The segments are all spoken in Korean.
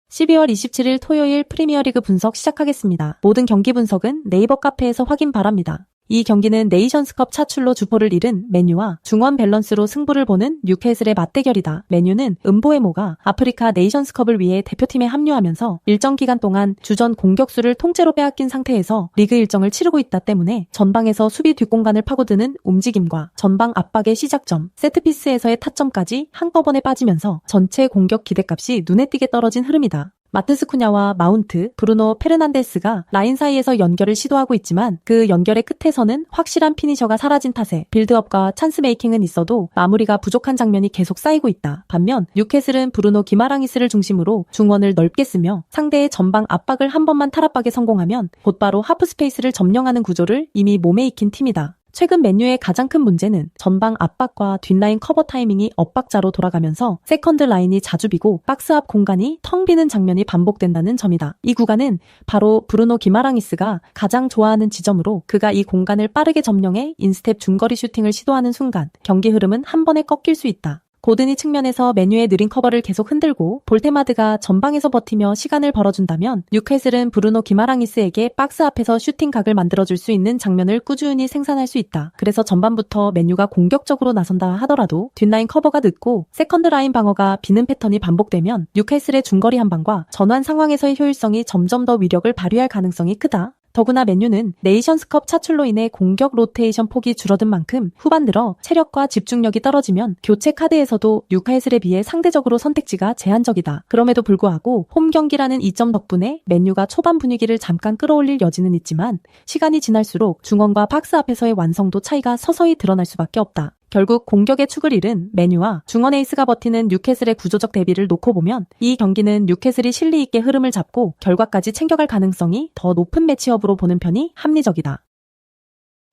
12월 27일 토요일 프리미어리그 분석 시작하겠습니다. 모든 경기 분석은 네이버 카페에서 확인 바랍니다. 이 경기는 네이션스컵 차출로 주포를 잃은 맨유와 중원 밸런스로 승부를 보는 뉴캐슬의 맞대결이다. 맨유는 은보에모가 아프리카 네이션스컵을 위해 대표팀에 합류하면서 일정 기간 동안 주전 공격수를 통째로 빼앗긴 상태에서 리그 일정을 치르고 있다 때문에 전방에서 수비 뒷공간을 파고드는 움직임과 전방 압박의 시작점, 세트피스에서의 타점까지 한꺼번에 빠지면서 전체 공격 기대값이 눈에 띄게 떨어진 흐름이다. 마트스 쿠냐와 마운트, 브루노 페르난데스가 라인 사이에서 연결을 시도하고 있지만 그 연결의 끝에서는 확실한 피니셔가 사라진 탓에 빌드업과 찬스 메이킹은 있어도 마무리가 부족한 장면이 계속 쌓이고 있다. 반면 뉴캐슬은 브루노 기마랑이스를 중심으로 중원을 넓게 쓰며 상대의 전방 압박을 한 번만 탈압박에 성공하면 곧바로 하프 스페이스를 점령하는 구조를 이미 몸에 익힌 팀이다. 최근 맨유의 가장 큰 문제는 전방 압박과 뒷라인 커버 타이밍이 엇박자로 돌아가면서 세컨드 라인이 자주 비고 박스 앞 공간이 텅 비는 장면이 반복된다는 점이다. 이 구간은 바로 브루노 기마랑이스가 가장 좋아하는 지점으로 그가 이 공간을 빠르게 점령해 인스텝 중거리 슈팅을 시도하는 순간 경기 흐름은 한 번에 꺾일 수 있다. 고드니 측면에서 맨유의 느린 커버를 계속 흔들고 볼테마드가 전방에서 버티며 시간을 벌어준다면 뉴캐슬은 브루노 기마랑이스에게 박스 앞에서 슈팅 각을 만들어줄 수 있는 장면을 꾸준히 생산할 수 있다. 그래서 전반부터 맨유가 공격적으로 나선다 하더라도 뒷라인 커버가 늦고 세컨드 라인 방어가 비는 패턴이 반복되면 뉴캐슬의 중거리 한방과 전환 상황에서의 효율성이 점점 더 위력을 발휘할 가능성이 크다. 더구나 맨유는 네이션스컵 차출로 인해 공격 로테이션 폭이 줄어든 만큼 후반 들어 체력과 집중력이 떨어지면 교체 카드에서도 뉴캐슬에 비해 상대적으로 선택지가 제한적이다. 그럼에도 불구하고 홈 경기라는 이점 덕분에 맨유가 초반 분위기를 잠깐 끌어올릴 여지는 있지만 시간이 지날수록 중원과 박스 앞에서의 완성도 차이가 서서히 드러날 수밖에 없다. 결국 공격의 축을 잃은 맨유와 중원 에이스가 버티는 뉴캐슬의 구조적 대비를 놓고 보면 이 경기는 뉴캐슬이 실리 있게 흐름을 잡고 결과까지 챙겨갈 가능성이 더 높은 매치업으로 보는 편이 합리적이다.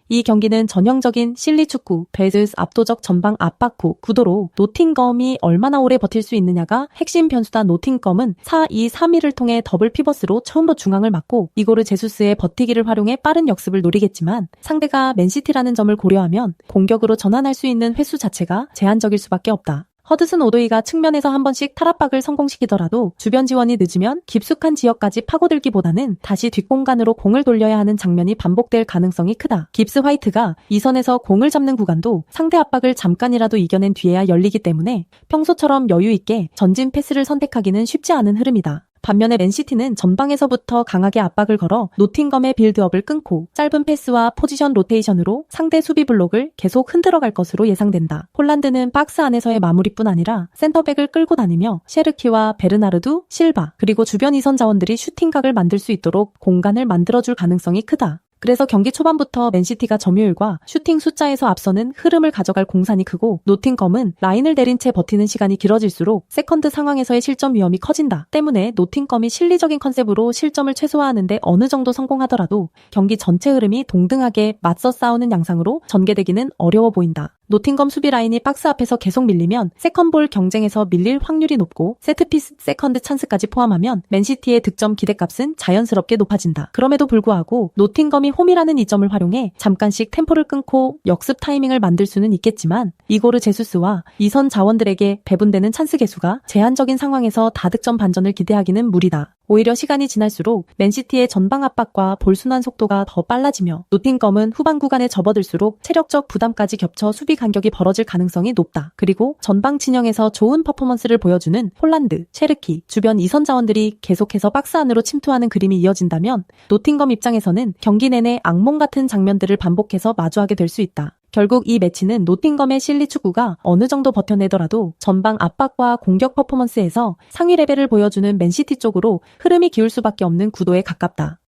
이 경기는 전형적인 실리 축구, 베이스 압도적 전방 압박후 구도로 노팅검이 얼마나 오래 버틸 수 있느냐가 핵심 변수다. 노팅검은 4-2-3-1을 통해 더블 피벗으로 처음으로 중앙을 막고 이고르 제수스의 버티기를 활용해 빠른 역습을 노리겠지만 상대가 맨시티라는 점을 고려하면 공격으로 전환할 수 있는 횟수 자체가 제한적일 수밖에 없다. 허드슨 오도이가 측면에서 한 번씩 탈압박을 성공시키더라도 주변 지원이 늦으면 깊숙한 지역까지 파고들기보다는 다시 뒷공간으로 공을 돌려야 하는 장면이 반복될 가능성이 크다. 깁스 화이트가 이 선에서 공을 잡는 구간도 상대 압박을 잠깐이라도 이겨낸 뒤에야 열리기 때문에 평소처럼 여유 있게 전진 패스를 선택하기는 쉽지 않은 흐름이다. 반면에 맨시티는 전방에서부터 강하게 압박을 걸어 노팅검의 빌드업을 끊고 짧은 패스와 포지션 로테이션으로 상대 수비 블록을 계속 흔들어갈 것으로 예상된다. 홀란드는 박스 안에서의 마무리뿐 아니라 센터백을 끌고 다니며 셰르키와 베르나르두, 실바 그리고 주변 이선 자원들이 슈팅각을 만들 수 있도록 공간을 만들어줄 가능성이 크다. 그래서 경기 초반부터 맨시티가 점유율과 슈팅 숫자에서 앞서는 흐름을 가져갈 공산이 크고 노팅검은 라인을 내린 채 버티는 시간이 길어질수록 세컨드 상황에서의 실점 위험이 커진다. 때문에 노팅검이 실리적인 컨셉으로 실점을 최소화하는데 어느 정도 성공하더라도 경기 전체 흐름이 동등하게 맞서 싸우는 양상으로 전개되기는 어려워 보인다. 노팅검 수비 라인이 박스 앞에서 계속 밀리면 세컨볼 경쟁에서 밀릴 확률이 높고 세트피스 세컨드 찬스까지 포함하면 맨시티의 득점 기대값은 자연스럽게 높아진다. 그럼에도 불구하고 노팅검이 홈이라는 이점을 활용해 잠깐씩 템포를 끊고 역습 타이밍을 만들 수는 있겠지만 이고르 제수스와 이선 자원들에게 배분되는 찬스 개수가 제한적인 상황에서 다득점 반전을 기대하기는 무리다. 오히려 시간이 지날수록 맨시티의 전방 압박과 볼 순환 속도가 더 빨라지며 노팅검은 후반 구간에 접어들수록 체력적 부담까지 겹쳐 수비 간격이 벌어질 가능성이 높다. 그리고 전방 진영에서 좋은 퍼포먼스를 보여주는 홀란드, 셰르키, 주변 이선 자원들이 계속해서 박스 안으로 침투하는 그림이 이어진다면 노팅검 입장에서는 경기 내내 악몽 같은 장면들을 반복해서 마주하게 될 수 있다. 결국 이 매치는 노팅검의 실리 축구가 어느 정도 버텨내더라도 전방 압박과 공격 퍼포먼스에서 상위 레벨을 보여주는 맨시티 쪽으로 흐름이 기울 수밖에 없는 구도에 가깝다.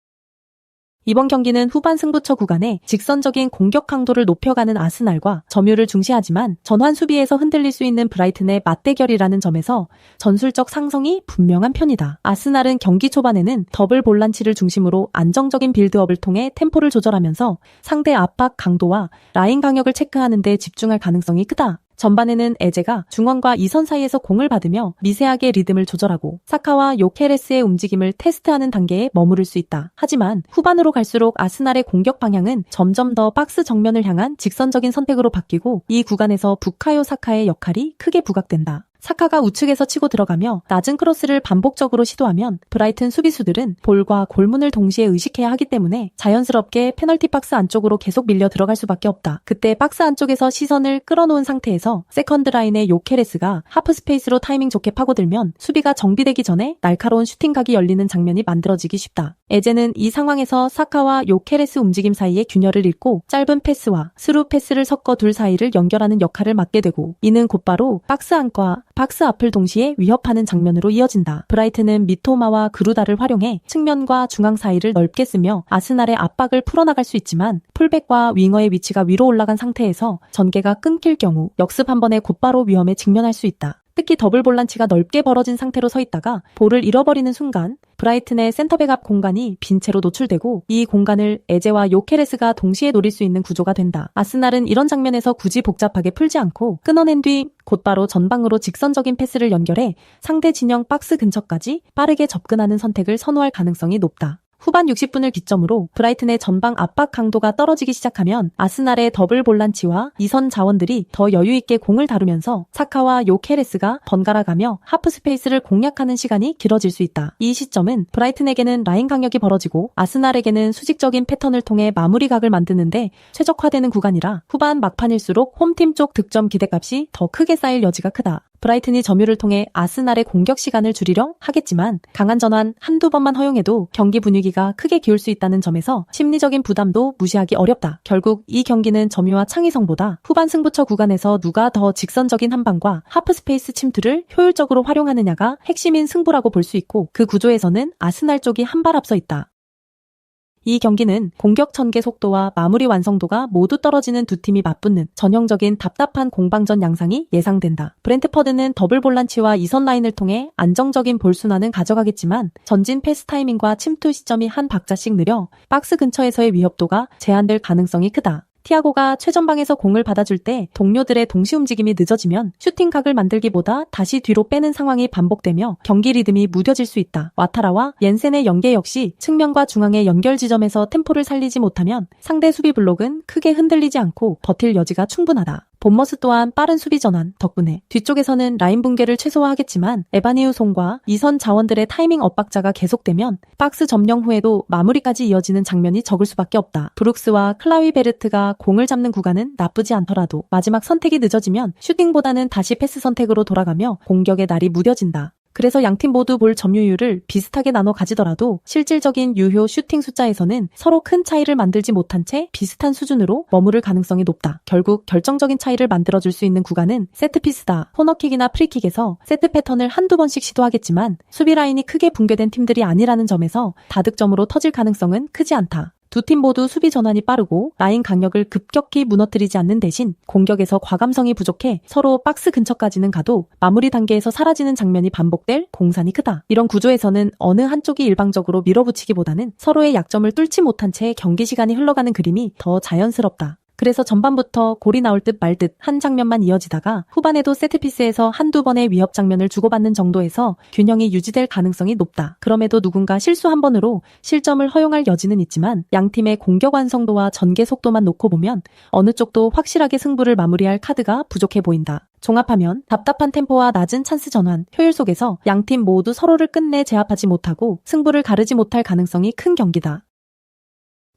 이번 경기는 후반 승부처 구간에 직선적인 공격 강도를 높여가는 아스날과 점유를 중시하지만 전환 수비에서 흔들릴 수 있는 브라이튼의 맞대결이라는 점에서 전술적 상성이 분명한 편이다. 아스날은 경기 초반에는 더블 볼란치를 중심으로 안정적인 빌드업을 통해 템포를 조절하면서 상대 압박 강도와 라인 강역을 체크하는 데 집중할 가능성이 크다. 전반에는 에제가 중원과 이선 사이에서 공을 받으며 미세하게 리듬을 조절하고 사카와 요케레스의 움직임을 테스트하는 단계에 머무를 수 있다. 하지만 후반으로 갈수록 아스날의 공격 방향은 점점 더 박스 정면을 향한 직선적인 선택으로 바뀌고 이 구간에서 부카요 사카의 역할이 크게 부각된다. 사카가 우측에서 치고 들어가며 낮은 크로스를 반복적으로 시도하면 브라이튼 수비수들은 볼과 골문을 동시에 의식해야 하기 때문에 자연스럽게 페널티 박스 안쪽으로 계속 밀려 들어갈 수밖에 없다. 그때 박스 안쪽에서 시선을 끌어놓은 상태에서 세컨드 라인의 요케레스가 하프 스페이스로 타이밍 좋게 파고들면 수비가 정비되기 전에 날카로운 슈팅각이 열리는 장면이 만들어지기 쉽다. 에제는 이 상황에서 사카와 요케레스 움직임 사이에 균열을 잃고 짧은 패스와 스루 패스를 섞어 둘 사이를 연결하는 역할을 맡게 되고 이는 곧바로 박스 안과 박스 앞을 동시에 위협하는 장면으로 이어진다. 브라이튼은 미토마와 그루다를 활용해 측면과 중앙 사이를 넓게 쓰며 아스날의 압박을 풀어나갈 수 있지만 풀백과 윙어의 위치가 위로 올라간 상태에서 전개가 끊길 경우 역습 한 번에 곧바로 위험에 직면할 수 있다. 특히 더블 볼란치가 넓게 벌어진 상태로 서 있다가 볼을 잃어버리는 순간 브라이튼의 센터백 앞 공간이 빈 채로 노출되고 이 공간을 에제와 요케레스가 동시에 노릴 수 있는 구조가 된다. 아스날은 이런 장면에서 굳이 복잡하게 풀지 않고 끊어낸 뒤 곧바로 전방으로 직선적인 패스를 연결해 상대 진영 박스 근처까지 빠르게 접근하는 선택을 선호할 가능성이 높다. 후반 60분을 기점으로 브라이튼의 전방 압박 강도가 떨어지기 시작하면 아스날의 더블 볼란치와 이선 자원들이 더 여유있게 공을 다루면서 사카와 요케레스가 번갈아가며 하프 스페이스를 공략하는 시간이 길어질 수 있다. 이 시점은 브라이튼에게는 라인 강력이 벌어지고 아스날에게는 수직적인 패턴을 통해 마무리각을 만드는데 최적화되는 구간이라 후반 막판일수록 홈팀 쪽 득점 기대값이 더 크게 쌓일 여지가 크다. 브라이튼이 점유를 통해 아스날의 공격 시간을 줄이려 하겠지만 강한 전환 한두 번만 허용해도 경기 분위기가 크게 기울 수 있다는 점에서 심리적인 부담도 무시하기 어렵다. 결국 이 경기는 점유와 창의성보다 후반 승부처 구간에서 누가 더 직선적인 한방과 하프 스페이스 침투를 효율적으로 활용하느냐가 핵심인 승부라고 볼 수 있고 그 구조에서는 아스날 쪽이 한 발 앞서 있다. 이 경기는 공격 전개 속도와 마무리 완성도가 모두 떨어지는 두 팀이 맞붙는 전형적인 답답한 공방전 양상이 예상된다. 브렌트퍼드는 더블 볼란치와 이선 라인을 통해 안정적인 볼 순환은 가져가겠지만 전진 패스 타이밍과 침투 시점이 한 박자씩 느려 박스 근처에서의 위협도가 제한될 가능성이 크다. 티아고가 최전방에서 공을 받아줄 때 동료들의 동시 움직임이 늦어지면 슈팅각을 만들기보다 다시 뒤로 빼는 상황이 반복되며 경기 리듬이 무뎌질 수 있다. 와타라와 옌센의 연계 역시 측면과 중앙의 연결 지점에서 템포를 살리지 못하면 상대 수비 블록은 크게 흔들리지 않고 버틸 여지가 충분하다. 본머스 또한 빠른 수비 전환 덕분에 뒤쪽에서는 라인 붕괴를 최소화하겠지만 에바니우송과 이선 자원들의 타이밍 엇박자가 계속되면 박스 점령 후에도 마무리까지 이어지는 장면이 적을 수밖에 없다. 브룩스와 클라위베르트가 공을 잡는 구간은 나쁘지 않더라도 마지막 선택이 늦어지면 슈팅보다는 다시 패스 선택으로 돌아가며 공격의 날이 무뎌진다. 그래서 양팀 모두 볼 점유율을 비슷하게 나눠 가지더라도 실질적인 유효 슈팅 숫자에서는 서로 큰 차이를 만들지 못한 채 비슷한 수준으로 머무를 가능성이 높다. 결국 결정적인 차이를 만들어줄 수 있는 구간은 세트피스다. 코너킥이나 프리킥에서 세트 패턴을 한두 번씩 시도하겠지만 수비 라인이 크게 붕괴된 팀들이 아니라는 점에서 다득점으로 터질 가능성은 크지 않다. 두 팀 모두 수비 전환이 빠르고 라인 강력을 급격히 무너뜨리지 않는 대신 공격에서 과감성이 부족해 서로 박스 근처까지는 가도 마무리 단계에서 사라지는 장면이 반복될 공산이 크다. 이런 구조에서는 어느 한쪽이 일방적으로 밀어붙이기보다는 서로의 약점을 뚫지 못한 채 경기 시간이 흘러가는 그림이 더 자연스럽다. 그래서 전반부터 골이 나올 듯 말 듯 한 장면만 이어지다가 후반에도 세트피스에서 한두 번의 위협 장면을 주고받는 정도에서 균형이 유지될 가능성이 높다. 그럼에도 누군가 실수 한 번으로 실점을 허용할 여지는 있지만 양팀의 공격 완성도와 전개 속도만 놓고 보면 어느 쪽도 확실하게 승부를 마무리할 카드가 부족해 보인다. 종합하면 답답한 템포와 낮은 찬스 전환, 효율 속에서 양팀 모두 서로를 끝내 제압하지 못하고 승부를 가르지 못할 가능성이 큰 경기다.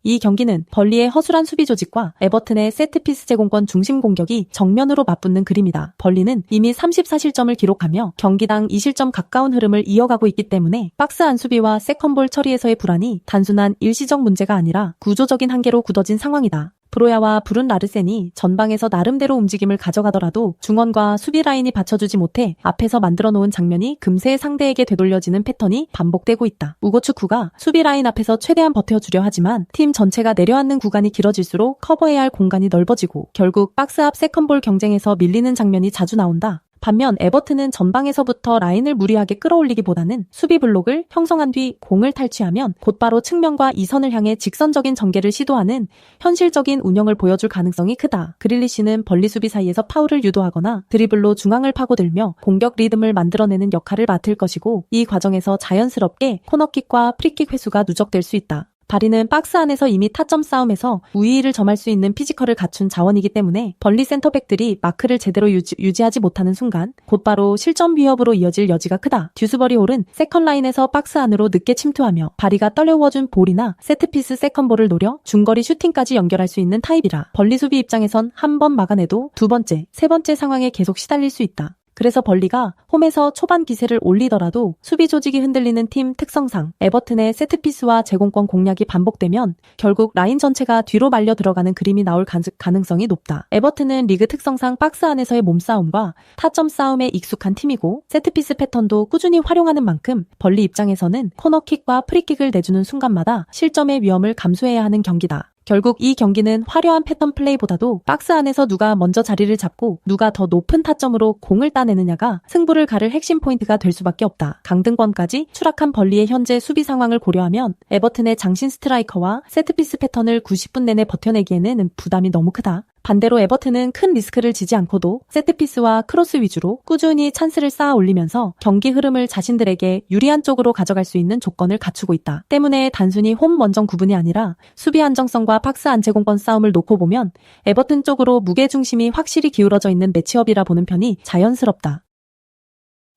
이 경기는 벌리의 허술한 수비 조직과 에버튼의 세트피스 제공권 중심 공격이 정면으로 맞붙는 그림이다. 벌리는 이미 34실점을 기록하며 경기당 2실점 가까운 흐름을 이어가고 있기 때문에 박스 안 수비와 세컨볼 처리에서의 불안이 단순한 일시적 문제가 아니라 구조적인 한계로 굳어진 상황이다. 브로야와 브룬 라르센이 전방에서 나름대로 움직임을 가져가더라도 중원과 수비 라인이 받쳐주지 못해 앞에서 만들어 놓은 장면이 금세 상대에게 되돌려지는 패턴이 반복되고 있다. 우고축구가 수비 라인 앞에서 최대한 버텨주려 하지만 팀 전체가 내려앉는 구간이 길어질수록 커버해야 할 공간이 넓어지고 결국 박스 앞 세컨볼 경쟁에서 밀리는 장면이 자주 나온다. 반면 에버튼은 전방에서부터 라인을 무리하게 끌어올리기보다는 수비 블록을 형성한 뒤 공을 탈취하면 곧바로 측면과 이선을 향해 직선적인 전개를 시도하는 현실적인 운영을 보여줄 가능성이 크다. 그릴리시는 벌리 수비 사이에서 파울을 유도하거나 드리블로 중앙을 파고들며 공격 리듬을 만들어내는 역할을 맡을 것이고 이 과정에서 자연스럽게 코너킥과 프리킥 횟수가 누적될 수 있다. 바리는 박스 안에서 이미 타점 싸움에서 우위를 점할 수 있는 피지컬을 갖춘 자원이기 때문에 벌리 센터백들이 마크를 제대로 유지하지 못하는 순간 곧바로 실점 위협으로 이어질 여지가 크다. 듀스버리 홀은 세컨 라인에서 박스 안으로 늦게 침투하며 바리가 떨려워준 볼이나 세트피스 세컨볼을 노려 중거리 슈팅까지 연결할 수 있는 타입이라 벌리 수비 입장에선 한 번 막아내도 두 번째, 세 번째 상황에 계속 시달릴 수 있다. 그래서 벌리가 홈에서 초반 기세를 올리더라도 수비 조직이 흔들리는 팀 특성상 에버튼의 세트피스와 제공권 공략이 반복되면 결국 라인 전체가 뒤로 말려 들어가는 그림이 나올 가능성이 높다. 에버튼은 리그 특성상 박스 안에서의 몸싸움과 타점 싸움에 익숙한 팀이고 세트피스 패턴도 꾸준히 활용하는 만큼 벌리 입장에서는 코너킥과 프리킥을 내주는 순간마다 실점의 위험을 감수해야 하는 경기다. 결국 이 경기는 화려한 패턴 플레이보다도 박스 안에서 누가 먼저 자리를 잡고 누가 더 높은 타점으로 공을 따내느냐가 승부를 가를 핵심 포인트가 될 수밖에 없다. 강등권까지 추락한 벌리의 현재 수비 상황을 고려하면 에버튼의 장신 스트라이커와 세트피스 패턴을 90분 내내 버텨내기에는 부담이 너무 크다. 반대로 에버튼은 큰 리스크를 지지 않고도 세트피스와 크로스 위주로 꾸준히 찬스를 쌓아 올리면서 경기 흐름을 자신들에게 유리한 쪽으로 가져갈 수 있는 조건을 갖추고 있다. 때문에 단순히 홈 원정 구분이 아니라 수비 안정성과 박스 안제공권 싸움을 놓고 보면 에버튼 쪽으로 무게중심이 확실히 기울어져 있는 매치업이라 보는 편이 자연스럽다.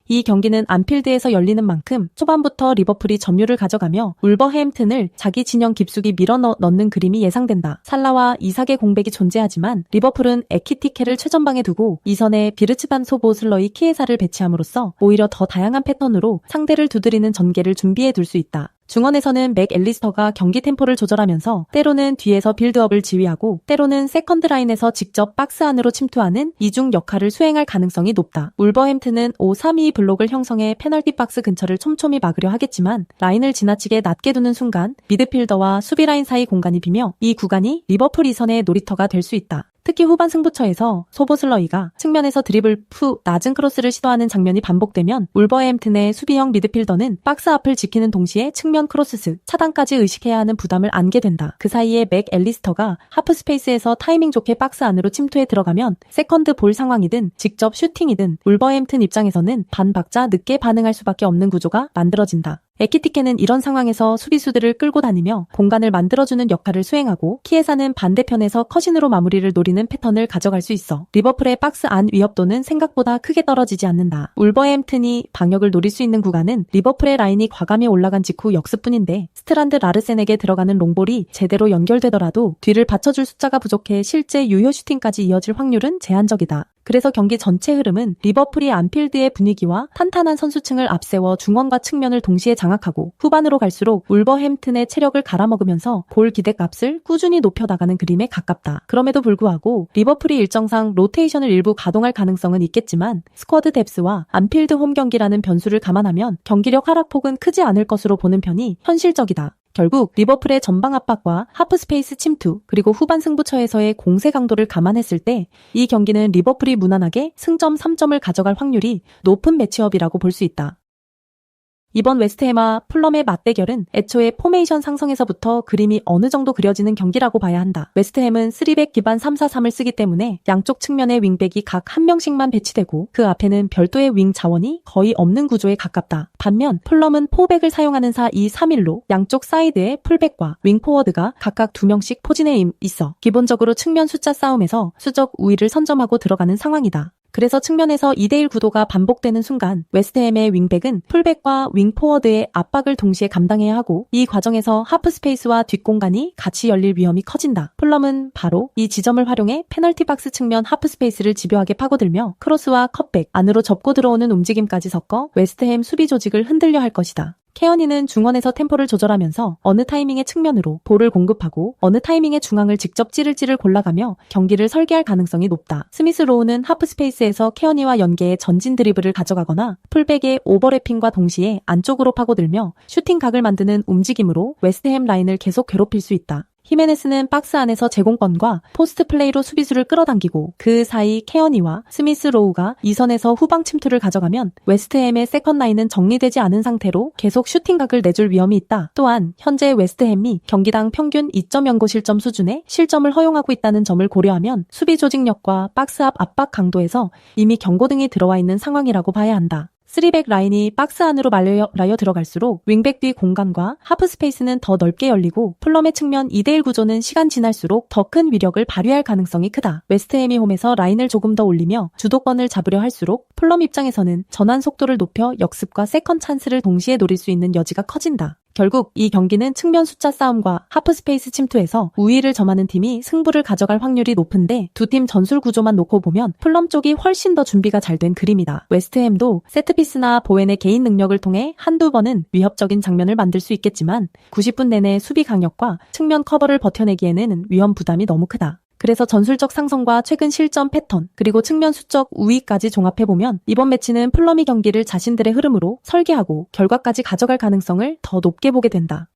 이 경기는 안필드에서 열리는 만큼 초반부터 리버풀이 점유를 가져가며 울버햄튼을 자기 진영 깊숙이 밀어넣는 그림이 예상된다. 살라와 이삭의 공백이 존재하지만 리버풀은 에키티케를 최전방에 두고 이선에 비르츠반 소보슬러이 키에사를 배치함으로써 오히려 더 다양한 패턴으로 상대를 두드리는 전개를 준비해 둘 수 있다. 중원에서는 맥 앨리스터가 경기 템포를 조절하면서 때로는 뒤에서 빌드업을 지휘하고 때로는 세컨드 라인에서 직접 박스 안으로 침투하는 이중 역할을 수행할 가능성이 높다. 울버햄튼은 5-3-2 블록을 형성해 페널티 박스 근처를 촘촘히 막으려 하겠지만 라인을 지나치게 낮게 두는 순간 미드필더와 수비 라인 사이 공간이 비며 이 구간이 리버풀 이선의 놀이터가 될 수 있다. 특히 후반 승부처에서 소보슬러이가 측면에서 드리블 후 낮은 크로스를 시도하는 장면이 반복되면 울버햄튼의 수비형 미드필더는 박스 앞을 지키는 동시에 측면 크로스 차단까지 의식해야 하는 부담을 안게 된다. 그 사이에 맥 앨리스터가 하프 스페이스에서 타이밍 좋게 박스 안으로 침투해 들어가면 세컨드 볼 상황이든 직접 슈팅이든 울버햄튼 입장에서는 반박자 늦게 반응할 수밖에 없는 구조가 만들어진다. 에키티케는 이런 상황에서 수비수들을 끌고 다니며 공간을 만들어주는 역할을 수행하고 키에사는 반대편에서 컷인으로 마무리를 노리는 패턴을 가져갈 수 있어 리버풀의 박스 안 위협도는 생각보다 크게 떨어지지 않는다. 울버햄튼이 방역을 노릴 수 있는 구간은 리버풀의 라인이 과감히 올라간 직후 역습뿐인데 스트란드 라르센에게 들어가는 롱볼이 제대로 연결되더라도 뒤를 받쳐줄 숫자가 부족해 실제 유효 슈팅까지 이어질 확률은 제한적이다. 그래서 경기 전체 흐름은 리버풀이 안필드의 분위기와 탄탄한 선수층을 앞세워 중원과 측면을 동시에 장악하고 후반으로 갈수록 울버햄튼의 체력을 갈아먹으면서 골 기대값을 꾸준히 높여나가는 그림에 가깝다. 그럼에도 불구하고 리버풀이 일정상 로테이션을 일부 가동할 가능성은 있겠지만 스쿼드 뎁스와 안필드 홈 경기라는 변수를 감안하면 경기력 하락폭은 크지 않을 것으로 보는 편이 현실적이다. 결국 리버풀의 전방 압박과 하프 스페이스 침투 그리고 후반 승부처에서의 공세 강도를 감안했을 때 이 경기는 리버풀이 무난하게 승점 3점을 가져갈 확률이 높은 매치업이라고 볼 수 있다. 이번 웨스트햄과 풀럼의 맞대결은 애초에 포메이션 상성에서부터 그림이 어느 정도 그려지는 경기라고 봐야 한다. 웨스트햄은 3백 기반 3-4-3을 쓰기 때문에 양쪽 측면에 윙백이 각 한 명씩만 배치되고 그 앞에는 별도의 윙 자원이 거의 없는 구조에 가깝다. 반면 풀럼은 4백을 사용하는 4-2-3-1로 양쪽 사이드에 풀백과 윙 포워드가 각각 2명씩 포진해 있어 기본적으로 측면 숫자 싸움에서 수적 우위를 선점하고 들어가는 상황이다. 그래서 측면에서 2대1 구도가 반복되는 순간 웨스트햄의 윙백은 풀백과 윙포워드의 압박을 동시에 감당해야 하고 이 과정에서 하프 스페이스와 뒷공간이 같이 열릴 위험이 커진다. 풀럼은 바로 이 지점을 활용해 페널티 박스 측면 하프 스페이스를 집요하게 파고들며 크로스와 컷백, 안으로 접고 들어오는 움직임까지 섞어 웨스트햄 수비 조직을 흔들려 할 것이다. 케어니는 중원에서 템포를 조절하면서 어느 타이밍에 측면으로 볼을 공급하고 어느 타이밍에 중앙을 직접 찌를 골라가며 경기를 설계할 가능성이 높다. 스미스 로우는 하프 스페이스에서 케어니와 연계해 전진 드리블을 가져가거나 풀백의 오버래핑과 동시에 안쪽으로 파고들며 슈팅각을 만드는 움직임으로 웨스트햄 라인을 계속 괴롭힐 수 있다. 히메네스는 박스 안에서 제공권과 포스트 플레이로 수비수를 끌어당기고 그 사이 케어니와 스미스 로우가 이선에서 후방 침투를 가져가면 웨스트햄의 세컨 라인은 정리되지 않은 상태로 계속 슈팅각을 내줄 위험이 있다. 또한 현재 웨스트햄이 경기당 평균 2.09 실점 수준의 실점을 허용하고 있다는 점을 고려하면 수비 조직력과 박스 앞 압박 강도에서 이미 경고등이 들어와 있는 상황이라고 봐야 한다. 3백 라인이 박스 안으로 말려 들어갈수록 윙백 뒤 공간과 하프 스페이스는 더 넓게 열리고 플럼의 측면 2대1 구조는 시간 지날수록 더 큰 위력을 발휘할 가능성이 크다. 웨스트햄이 홈에서 라인을 조금 더 올리며 주도권을 잡으려 할수록 플럼 입장에서는 전환 속도를 높여 역습과 세컨 찬스를 동시에 노릴 수 있는 여지가 커진다. 결국 이 경기는 측면 숫자 싸움과 하프 스페이스 침투에서 우위를 점하는 팀이 승부를 가져갈 확률이 높은데 두 팀 전술 구조만 놓고 보면 플럼 쪽이 훨씬 더 준비가 잘 된 그림이다. 웨스트햄도 세트피스나 보웬의 개인 능력을 통해 한두 번은 위협적인 장면을 만들 수 있겠지만 90분 내내 수비 강력과 측면 커버를 버텨내기에는 위험 부담이 너무 크다. 그래서 전술적 상성과 최근 실점 패턴, 그리고 측면 수적 우위까지 종합해보면 이번 매치는 플럼이 경기를 자신들의 흐름으로 설계하고 결과까지 가져갈 가능성을 더 높게 보게 된다.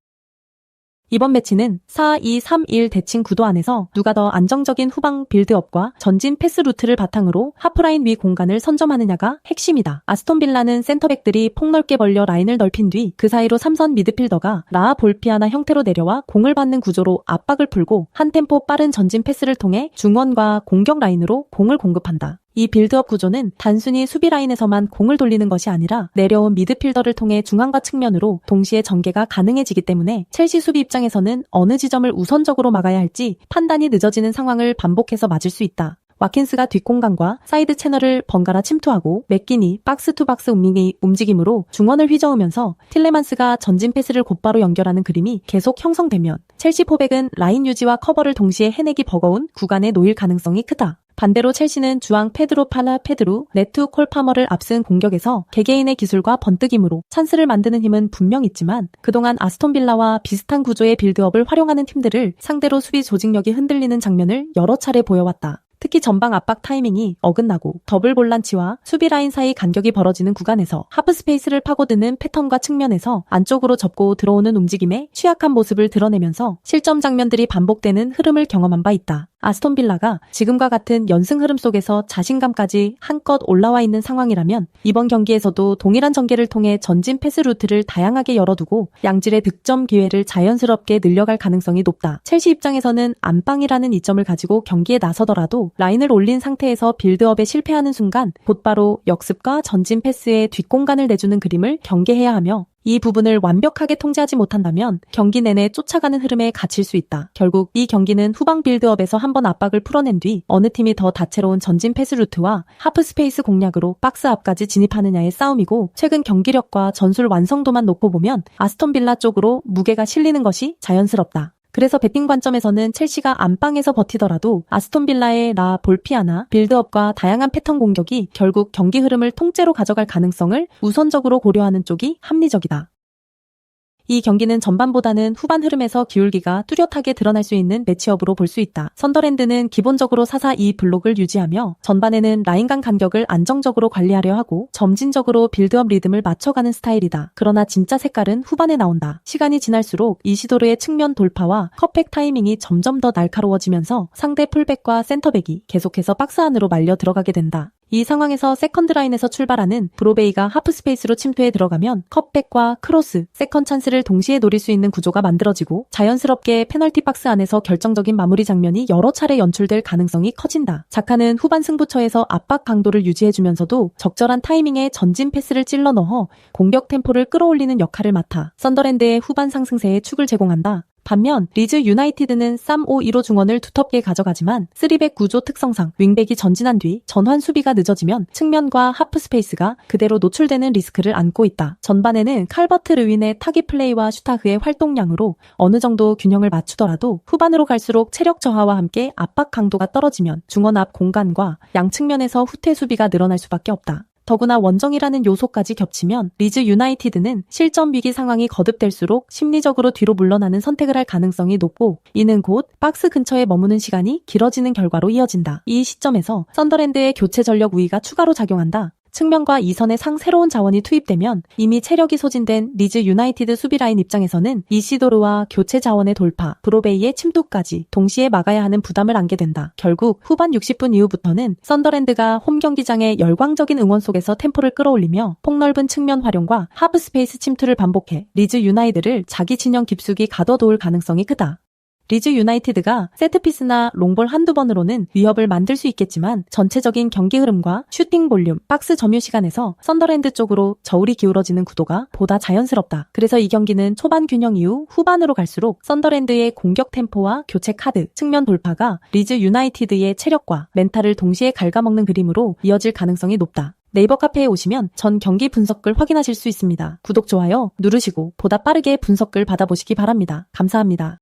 이번 매치는 4-2-3-1 대칭 구도 안에서 누가 더 안정적인 후방 빌드업과 전진 패스 루트를 바탕으로 하프라인 위 공간을 선점하느냐가 핵심이다. 아스톤 빌라는 센터백들이 폭넓게 벌려 라인을 넓힌 뒤 그 사이로 3선 미드필더가 라아 볼피아나 형태로 내려와 공을 받는 구조로 압박을 풀고 한 템포 빠른 전진 패스를 통해 중원과 공격 라인으로 공을 공급한다. 이 빌드업 구조는 단순히 수비 라인에서만 공을 돌리는 것이 아니라 내려온 미드필더를 통해 중앙과 측면으로 동시에 전개가 가능해지기 때문에 첼시 수비 입장에서는 어느 지점을 우선적으로 막아야 할지 판단이 늦어지는 상황을 반복해서 맞을 수 있다. 와킨스가 뒷공간과 사이드 채널을 번갈아 침투하고 맥기니 박스 투 박스 움직임으로 중원을 휘저으면서 틸레만스가 전진 패스를 곧바로 연결하는 그림이 계속 형성되면 첼시 포백은 라인 유지와 커버를 동시에 해내기 버거운 구간에 놓일 가능성이 크다. 반대로 첼시는 주앙 페드로 레투 콜파머를 앞쓴 공격에서 개개인의 기술과 번뜩임으로 찬스를 만드는 힘은 분명 있지만 그동안 아스톤 빌라와 비슷한 구조의 빌드업을 활용하는 팀들을 상대로 수비 조직력이 흔들리는 장면을 여러 차례 보여왔다. 특히 전방 압박 타이밍이 어긋나고 더블 볼란치와 수비 라인 사이 간격이 벌어지는 구간에서 하프 스페이스를 파고드는 패턴과 측면에서 안쪽으로 접고 들어오는 움직임에 취약한 모습을 드러내면서 실점 장면들이 반복되는 흐름을 경험한 바 있다. 아스톤 빌라가 지금과 같은 연승 흐름 속에서 자신감까지 한껏 올라와 있는 상황이라면 이번 경기에서도 동일한 전개를 통해 전진 패스 루트를 다양하게 열어두고 양질의 득점 기회를 자연스럽게 늘려갈 가능성이 높다. 첼시 입장에서는 안방이라는 이점을 가지고 경기에 나서더라도 라인을 올린 상태에서 빌드업에 실패하는 순간 곧바로 역습과 전진 패스에 뒷공간을 내주는 그림을 경계해야 하며 이 부분을 완벽하게 통제하지 못한다면 경기 내내 쫓아가는 흐름에 갇힐 수 있다. 결국 이 경기는 후방 빌드업에서 한번 압박을 풀어낸 뒤 어느 팀이 더 다채로운 전진 패스 루트와 하프 스페이스 공략으로 박스 앞까지 진입하느냐의 싸움이고 최근 경기력과 전술 완성도만 놓고 보면 아스톤 빌라 쪽으로 무게가 실리는 것이 자연스럽다. 그래서 배팅 관점에서는 첼시가 안방에서 버티더라도 아스톤 빌라의 라 볼피아나 빌드업과 다양한 패턴 공격이 결국 경기 흐름을 통째로 가져갈 가능성을 우선적으로 고려하는 쪽이 합리적이다. 이 경기는 전반보다는 후반 흐름에서 기울기가 뚜렷하게 드러날 수 있는 매치업으로 볼 수 있다. 선더랜드는 기본적으로 4-4-2 블록을 유지하며 전반에는 라인 간 간격을 안정적으로 관리하려 하고 점진적으로 빌드업 리듬을 맞춰가는 스타일이다. 그러나 진짜 색깔은 후반에 나온다. 시간이 지날수록 이시도르의 측면 돌파와 컵백 타이밍이 점점 더 날카로워지면서 상대 풀백과 센터백이 계속해서 박스 안으로 말려 들어가게 된다. 이 상황에서 세컨드 라인에서 출발하는 브로베이가 하프 스페이스로 침투해 들어가면 컵백과 크로스, 세컨 찬스를 동시에 노릴 수 있는 구조가 만들어지고 자연스럽게 페널티 박스 안에서 결정적인 마무리 장면이 여러 차례 연출될 가능성이 커진다. 자카는 후반 승부처에서 압박 강도를 유지해주면서도 적절한 타이밍에 전진 패스를 찔러 넣어 공격 템포를 끌어올리는 역할을 맡아 썬더랜드의 후반 상승세에 축을 제공한다. 반면 리즈 유나이티드는 3-5-2로 중원을 두텁게 가져가지만 3백 구조 특성상 윙백이 전진한 뒤 전환 수비가 늦어지면 측면과 하프 스페이스가 그대로 노출되는 리스크를 안고 있다. 전반에는 칼버트 르윈의 타깃 플레이와 슈타흐의 활동량으로 어느 정도 균형을 맞추더라도 후반으로 갈수록 체력 저하와 함께 압박 강도가 떨어지면 중원 앞 공간과 양 측면에서 후퇴 수비가 늘어날 수밖에 없다. 더구나 원정이라는 요소까지 겹치면 리즈 유나이티드는 실점 위기 상황이 거듭될수록 심리적으로 뒤로 물러나는 선택을 할 가능성이 높고 이는 곧 박스 근처에 머무는 시간이 길어지는 결과로 이어진다. 이 시점에서 썬더랜드의 교체 전력 우위가 추가로 작용한다. 측면과 2선의 새로운 자원이 투입되면 이미 체력이 소진된 리즈 유나이티드 수비라인 입장에서는 이시도르와 교체 자원의 돌파, 브로베이의 침투까지 동시에 막아야 하는 부담을 안게 된다. 결국 후반 60분 이후부터는 썬더랜드가 홈 경기장의 열광적인 응원 속에서 템포를 끌어올리며 폭넓은 측면 활용과 하프 스페이스 침투를 반복해 리즈 유나이드를 자기 진영 깊숙이 가둬놓을 가능성이 크다. 리즈 유나이티드가 세트피스나 롱볼 한두 번으로는 위협을 만들 수 있겠지만 전체적인 경기 흐름과 슈팅 볼륨, 박스 점유 시간에서 썬더랜드 쪽으로 저울이 기울어지는 구도가 보다 자연스럽다. 그래서 이 경기는 초반 균형 이후 후반으로 갈수록 썬더랜드의 공격 템포와 교체 카드, 측면 돌파가 리즈 유나이티드의 체력과 멘탈을 동시에 갉아먹는 그림으로 이어질 가능성이 높다. 네이버 카페에 오시면 전 경기 분석글 확인하실 수 있습니다. 구독, 좋아요 누르시고 보다 빠르게 분석글 받아보시기 바랍니다. 감사합니다.